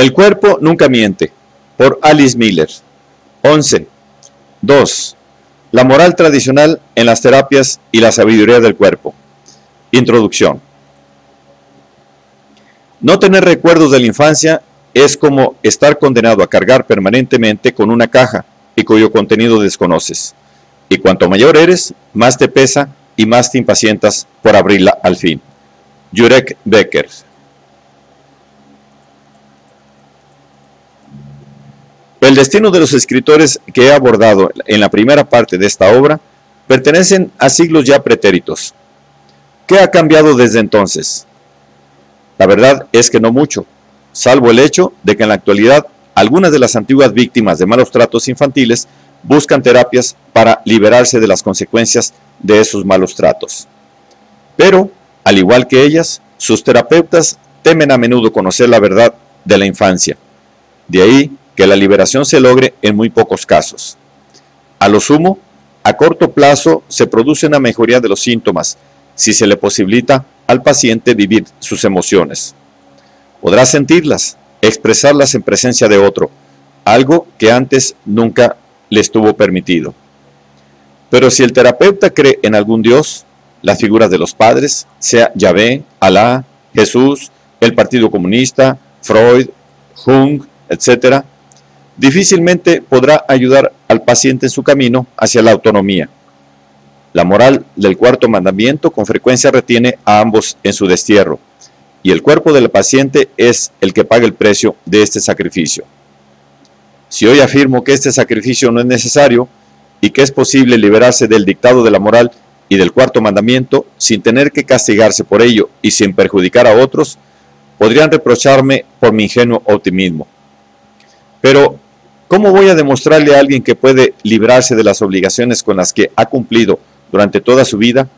El cuerpo nunca miente, por Alice Miller. 11. 2. La moral tradicional en las terapias y la sabiduría del cuerpo. Introducción. No tener recuerdos de la infancia es como estar condenado a cargar permanentemente con una caja y cuyo contenido desconoces. Y cuanto mayor eres, más te pesa y más te impacientas por abrirla al fin. Jurek Becker. El destino de los escritores que he abordado en la primera parte de esta obra pertenecen a siglos ya pretéritos. ¿Qué ha cambiado desde entonces? La verdad es que no mucho, salvo el hecho de que en la actualidad algunas de las antiguas víctimas de malos tratos infantiles buscan terapias para liberarse de las consecuencias de esos malos tratos. Pero, al igual que ellas, sus terapeutas temen a menudo conocer la verdad de la infancia. De ahí que la liberación se logre en muy pocos casos. A lo sumo, a corto plazo se produce una mejoría de los síntomas si se le posibilita al paciente vivir sus emociones. Podrá sentirlas, expresarlas en presencia de otro, algo que antes nunca le estuvo permitido. Pero si el terapeuta cree en algún Dios, las figuras de los padres, sea Yahvé, Alá, Jesús, el Partido Comunista, Freud, Jung, etc., difícilmente podrá ayudar al paciente en su camino hacia la autonomía. La moral del cuarto mandamiento con frecuencia retiene a ambos en su destierro, y el cuerpo del paciente es el que paga el precio de este sacrificio. Si hoy afirmo que este sacrificio no es necesario y que es posible liberarse del dictado de la moral y del cuarto mandamiento sin tener que castigarse por ello y sin perjudicar a otros, podrían reprocharme por mi ingenuo optimismo. Pero, ¿cómo voy a demostrarle a alguien que puede librarse de las obligaciones con las que ha cumplido durante toda su vida,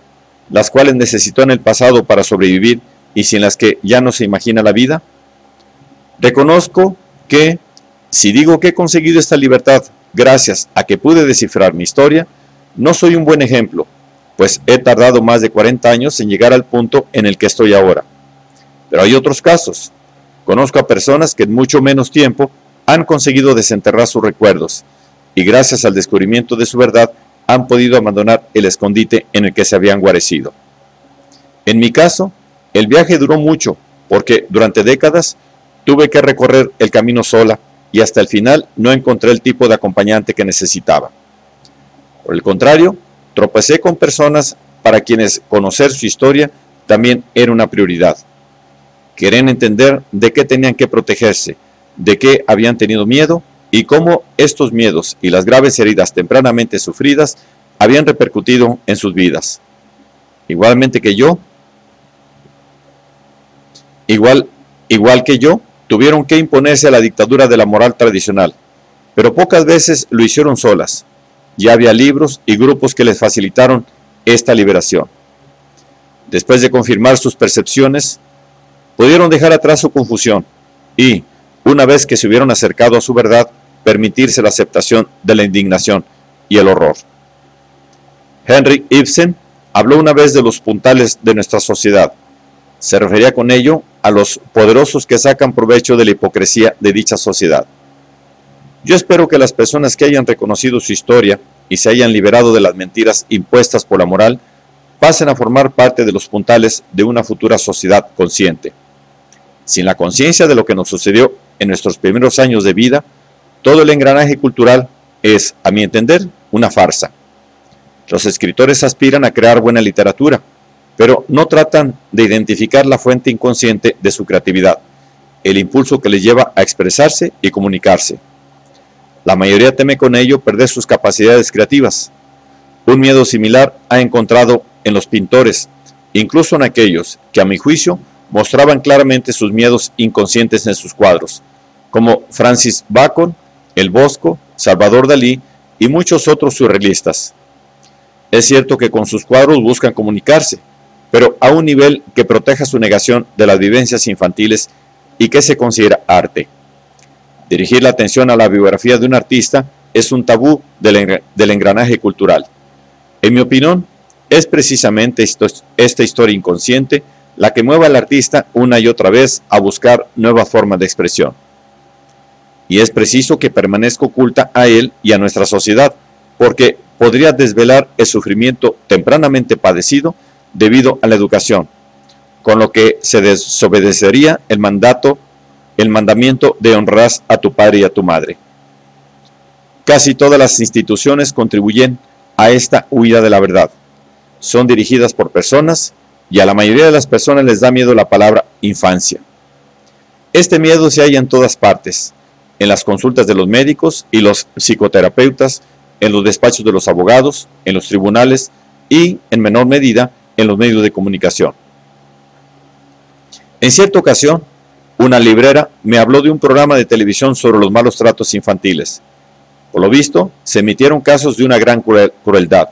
las cuales necesitó en el pasado para sobrevivir y sin las que ya no se imagina la vida? Reconozco que, si digo que he conseguido esta libertad gracias a que pude descifrar mi historia, no soy un buen ejemplo, pues he tardado más de 40 años en llegar al punto en el que estoy ahora. Pero hay otros casos. Conozco a personas que en mucho menos tiempo han conseguido desenterrar sus recuerdos y gracias al descubrimiento de su verdad han podido abandonar el escondite en el que se habían guarecido. En mi caso, el viaje duró mucho porque durante décadas tuve que recorrer el camino sola y hasta el final no encontré el tipo de acompañante que necesitaba. Por el contrario, tropecé con personas para quienes conocer su historia también era una prioridad. Querían entender de qué tenían que protegerse, de qué habían tenido miedo y cómo estos miedos y las graves heridas tempranamente sufridas habían repercutido en sus vidas. Igual que yo, tuvieron que imponerse a la dictadura de la moral tradicional, pero pocas veces lo hicieron solas. Ya había libros y grupos que les facilitaron esta liberación. Después de confirmar sus percepciones, pudieron dejar atrás su confusión y, una vez que se hubieron acercado a su verdad, permitirse la aceptación de la indignación y el horror. Henrik Ibsen habló una vez de los puntales de nuestra sociedad. Se refería con ello a los poderosos que sacan provecho de la hipocresía de dicha sociedad. Yo espero que las personas que hayan reconocido su historia y se hayan liberado de las mentiras impuestas por la moral, pasen a formar parte de los puntales de una futura sociedad consciente. Sin la conciencia de lo que nos sucedió en nuestros primeros años de vida, todo el engranaje cultural es, a mi entender, una farsa. Los escritores aspiran a crear buena literatura, pero no tratan de identificar la fuente inconsciente de su creatividad, el impulso que les lleva a expresarse y comunicarse. La mayoría teme con ello perder sus capacidades creativas. Un miedo similar ha encontrado en los pintores, incluso en aquellos que, a mi juicio, mostraban claramente sus miedos inconscientes en sus cuadros, como Francis Bacon, El Bosco, Salvador Dalí y muchos otros surrealistas. Es cierto que con sus cuadros buscan comunicarse, pero a un nivel que proteja su negación de las vivencias infantiles y que se considera arte. Dirigir la atención a la biografía de un artista es un tabú del engranaje cultural. En mi opinión, es precisamente esta historia inconsciente la que mueve al artista una y otra vez a buscar nuevas formas de expresión. y es preciso que permanezca oculta a él y a nuestra sociedad, porque podría desvelar el sufrimiento tempranamente padecido debido a la educación, con lo que se desobedecería el mandamiento de honrarás a tu padre y a tu madre. Casi todas las instituciones contribuyen a esta huida de la verdad. Son dirigidas por personas y a la mayoría de las personas les da miedo la palabra infancia. Este miedo se halla en todas partes, en las consultas de los médicos y los psicoterapeutas, en los despachos de los abogados, en los tribunales y, en menor medida, en los medios de comunicación. En cierta ocasión, una librera me habló de un programa de televisión sobre los malos tratos infantiles. Por lo visto, se emitieron casos de una gran crueldad,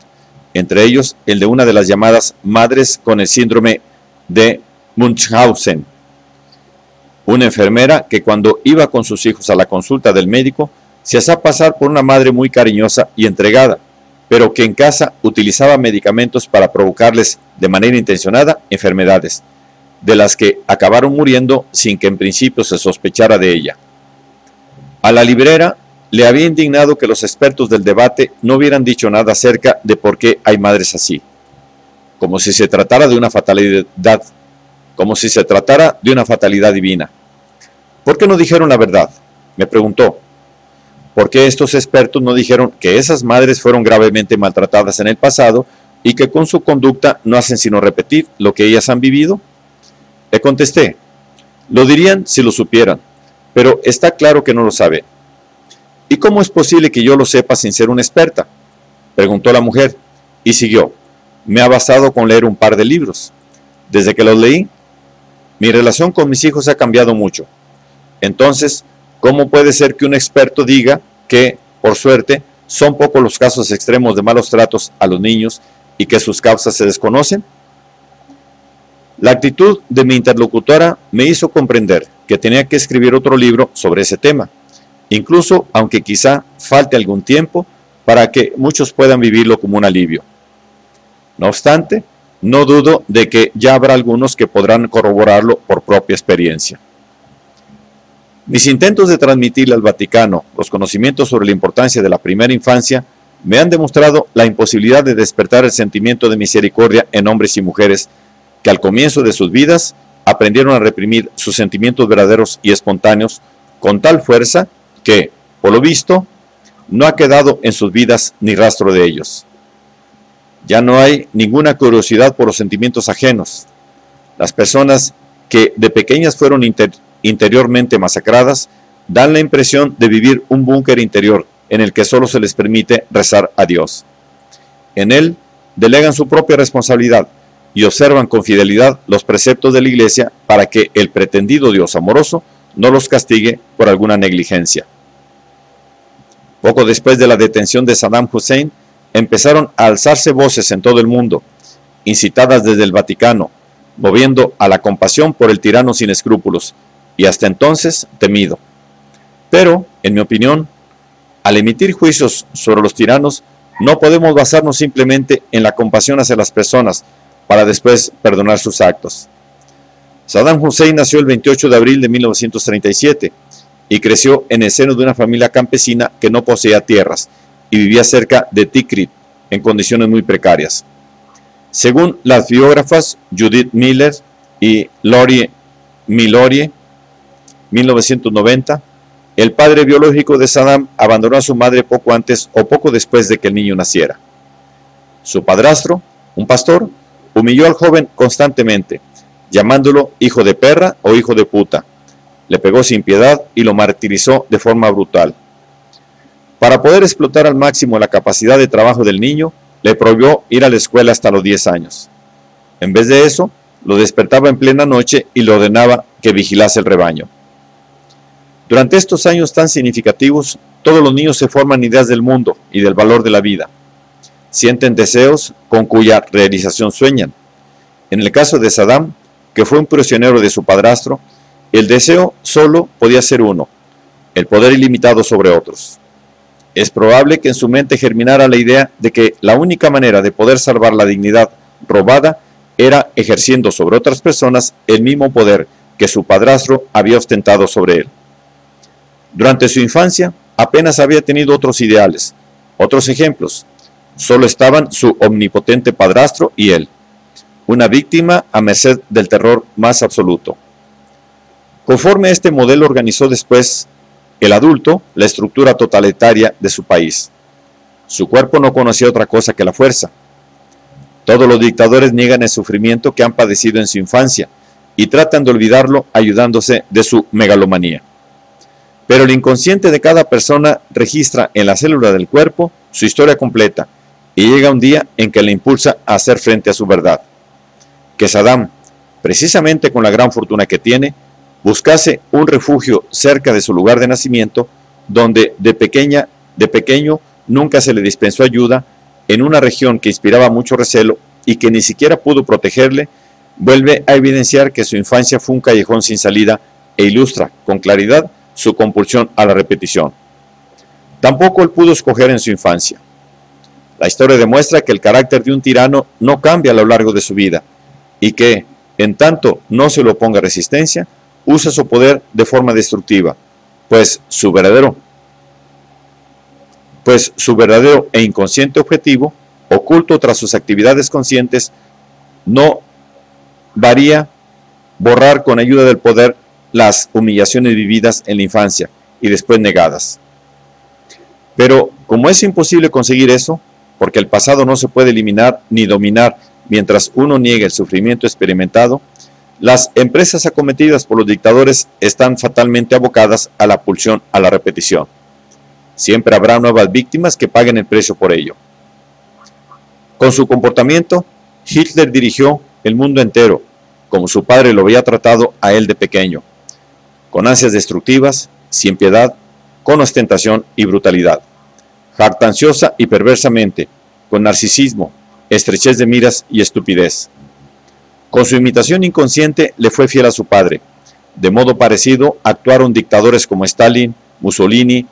entre ellos el de una de las llamadas madres con el síndrome de Munchausen, una enfermera que cuando iba con sus hijos a la consulta del médico se hacía pasar por una madre muy cariñosa y entregada, pero que en casa utilizaba medicamentos para provocarles de manera intencionada enfermedades, de las que acabaron muriendo sin que en principio se sospechara de ella. A la librera le había indignado que los expertos del debate no hubieran dicho nada acerca de por qué hay madres así, como si se tratara de una fatalidad, divina. ¿Por qué no dijeron la verdad?, me preguntó. ¿Por qué estos expertos no dijeron que esas madres fueron gravemente maltratadas en el pasado y que con su conducta no hacen sino repetir lo que ellas han vivido? Le contesté, lo dirían si lo supieran, pero está claro que no lo saben. ¿Y cómo es posible que yo lo sepa sin ser una experta?, preguntó la mujer, y siguió, me ha bastado con leer un par de libros. Desde que los leí, mi relación con mis hijos ha cambiado mucho. Entonces, ¿cómo puede ser que un experto diga que, por suerte, son pocos los casos extremos de malos tratos a los niños y que sus causas se desconocen? La actitud de mi interlocutora me hizo comprender que tenía que escribir otro libro sobre ese tema, incluso aunque quizá falte algún tiempo para que muchos puedan vivirlo como un alivio. No obstante, no dudo de que ya habrá algunos que podrán corroborarlo por propia experiencia. Mis intentos de transmitirle al Vaticano los conocimientos sobre la importancia de la primera infancia me han demostrado la imposibilidad de despertar el sentimiento de misericordia en hombres y mujeres que al comienzo de sus vidas aprendieron a reprimir sus sentimientos verdaderos y espontáneos con tal fuerza que, por lo visto, no ha quedado en sus vidas ni rastro de ellos. Ya no hay ninguna curiosidad por los sentimientos ajenos. Las personas que de pequeñas fueron interiormente masacradas dan la impresión de vivir un búnker interior en el que solo se les permite rezar a Dios. En él delegan su propia responsabilidad y observan con fidelidad los preceptos de la Iglesia para que el pretendido Dios amoroso no los castigue por alguna negligencia. Poco después de la detención de Saddam Hussein, empezaron a alzarse voces en todo el mundo, incitadas desde el Vaticano, moviendo a la compasión por el tirano sin escrúpulos, y hasta entonces temido. Pero, en mi opinión, al emitir juicios sobre los tiranos, no podemos basarnos simplemente en la compasión hacia las personas, para después perdonar sus actos. Saddam Hussein nació el 28 de abril de 1937 y creció en el seno de una familia campesina que no poseía tierras y vivía cerca de Tikrit en condiciones muy precarias. Según las biógrafas Judith Miller y Lori Milorie, 1990, el padre biológico de Saddam abandonó a su madre poco antes o poco después de que el niño naciera. Su padrastro, un pastor, humilló al joven constantemente, llamándolo hijo de perra o hijo de puta. Le pegó sin piedad y lo martirizó de forma brutal. Para poder explotar al máximo la capacidad de trabajo del niño, le prohibió ir a la escuela hasta los 10 años. En vez de eso, lo despertaba en plena noche y le ordenaba que vigilase el rebaño. Durante estos años tan significativos, todos los niños se forman ideas del mundo y del valor de la vida. Sienten deseos con cuya realización sueñan. En el caso de Saddam, que fue un prisionero de su padrastro, el deseo solo podía ser uno, el poder ilimitado sobre otros. Es probable que en su mente germinara la idea de que la única manera de poder salvar la dignidad robada era ejerciendo sobre otras personas el mismo poder que su padrastro había ostentado sobre él. Durante su infancia apenas había tenido otros ideales, otros ejemplos. Solo estaban su omnipotente padrastro y él, una víctima a merced del terror más absoluto. Conforme este modelo organizó después el adulto la estructura totalitaria de su país. Su cuerpo no conocía otra cosa que la fuerza. Todos los dictadores niegan el sufrimiento que han padecido en su infancia y tratan de olvidarlo ayudándose de su megalomanía. Pero el inconsciente de cada persona registra en la célula del cuerpo su historia completa y llega un día en que le impulsa a hacer frente a su verdad. Que Saddam, precisamente con la gran fortuna que tiene, buscase un refugio cerca de su lugar de nacimiento, donde de pequeño nunca se le dispensó ayuda, en una región que inspiraba mucho recelo y que ni siquiera pudo protegerle, vuelve a evidenciar que su infancia fue un callejón sin salida e ilustra con claridad su compulsión a la repetición. Tampoco él pudo escoger en su infancia. La historia demuestra que el carácter de un tirano no cambia a lo largo de su vida y que, en tanto no se le oponga resistencia, usa su poder de forma destructiva, pues su verdadero e inconsciente objetivo, oculto tras sus actividades conscientes, no varía borrar con ayuda del poder las humillaciones vividas en la infancia y después negadas. Pero como es imposible conseguir eso, porque el pasado no se puede eliminar ni dominar mientras uno niegue el sufrimiento experimentado, las empresas acometidas por los dictadores están fatalmente abocadas a la pulsión a la repetición. Siempre habrá nuevas víctimas que paguen el precio por ello. Con su comportamiento, Hitler dirigió el mundo entero, como su padre lo había tratado a él de pequeño, con ansias destructivas, sin piedad, con ostentación y brutalidad, jactanciosa y perversamente, con narcisismo, estrechez de miras y estupidez. Con su imitación inconsciente le fue fiel a su padre. De modo parecido actuaron dictadores como Stalin, Mussolini,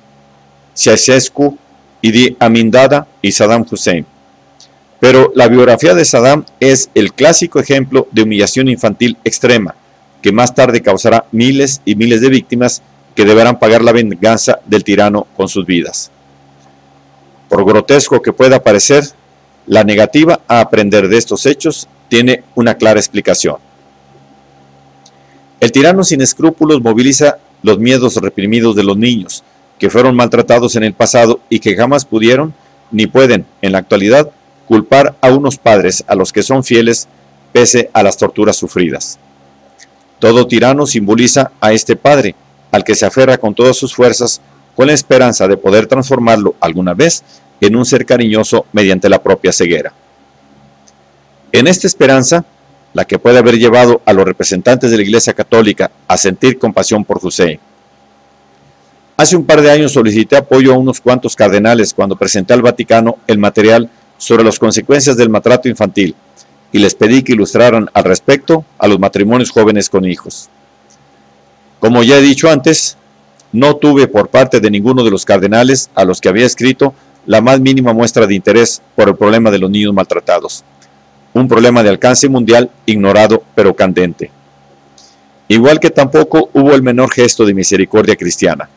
Ceausescu, Idi Amin Dada y Saddam Hussein. Pero la biografía de Saddam es el clásico ejemplo de humillación infantil extrema, que más tarde causará miles y miles de víctimas que deberán pagar la venganza del tirano con sus vidas. Por grotesco que pueda parecer, la negativa a aprender de estos hechos tiene una clara explicación. El tirano sin escrúpulos moviliza los miedos reprimidos de los niños, que fueron maltratados en el pasado y que jamás pudieron, ni pueden, en la actualidad, culpar a unos padres a los que son fieles pese a las torturas sufridas. Todo tirano simboliza a este padre, al que se aferra con todas sus fuerzas, con la esperanza de poder transformarlo alguna vez en un ser cariñoso mediante la propia ceguera. En esta esperanza, la que puede haber llevado a los representantes de la Iglesia Católica a sentir compasión por Hussein. Hace un par de años solicité apoyo a unos cuantos cardenales cuando presenté al Vaticano el material sobre las consecuencias del maltrato infantil y les pedí que ilustraran al respecto a los matrimonios jóvenes con hijos. Como ya he dicho antes, no tuve por parte de ninguno de los cardenales a los que había escrito la más mínima muestra de interés por el problema de los niños maltratados, un problema de alcance mundial ignorado pero candente. Igual que tampoco hubo el menor gesto de misericordia cristiana.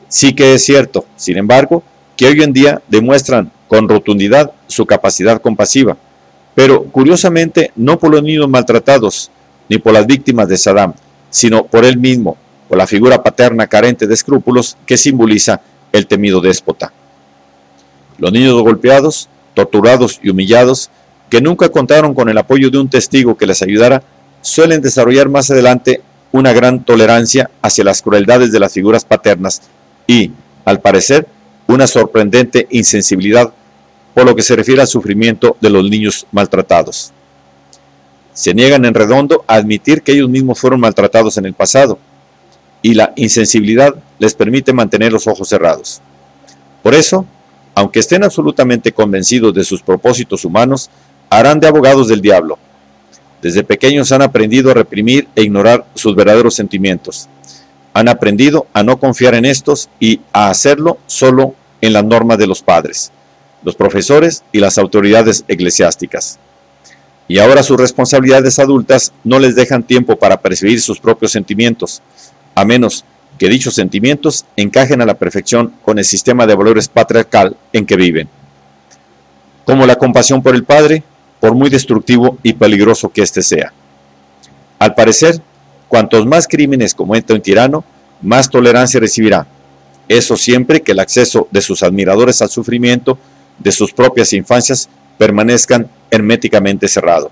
Sí que es cierto, sin embargo, que hoy en día demuestran con rotundidad su capacidad compasiva, pero curiosamente no por los niños maltratados, ni por las víctimas de Saddam, sino por él mismo, por la figura paterna carente de escrúpulos que simboliza el temido déspota. Los niños golpeados, torturados y humillados, que nunca contaron con el apoyo de un testigo que les ayudara, suelen desarrollar más adelante una gran tolerancia hacia las crueldades de las figuras paternas y, al parecer, una sorprendente insensibilidad por lo que se refiere al sufrimiento de los niños maltratados. Se niegan en redondo a admitir que ellos mismos fueron maltratados en el pasado, y la insensibilidad les permite mantener los ojos cerrados. Por eso, aunque estén absolutamente convencidos de sus propósitos humanos, harán de abogados del diablo. Desde pequeños han aprendido a reprimir e ignorar sus verdaderos sentimientos. Han aprendido a no confiar en estos y a hacerlo solo en las normas de los padres, los profesores y las autoridades eclesiásticas. Y ahora sus responsabilidades adultas no les dejan tiempo para percibir sus propios sentimientos, a menos que dichos sentimientos encajen a la perfección con el sistema de valores patriarcal en que viven. Como la compasión por el padre, por muy destructivo y peligroso que éste sea. Al parecer, cuantos más crímenes cometa un tirano, más tolerancia recibirá. Eso siempre que el acceso de sus admiradores al sufrimiento de sus propias infancias permanezcan herméticamente cerrado.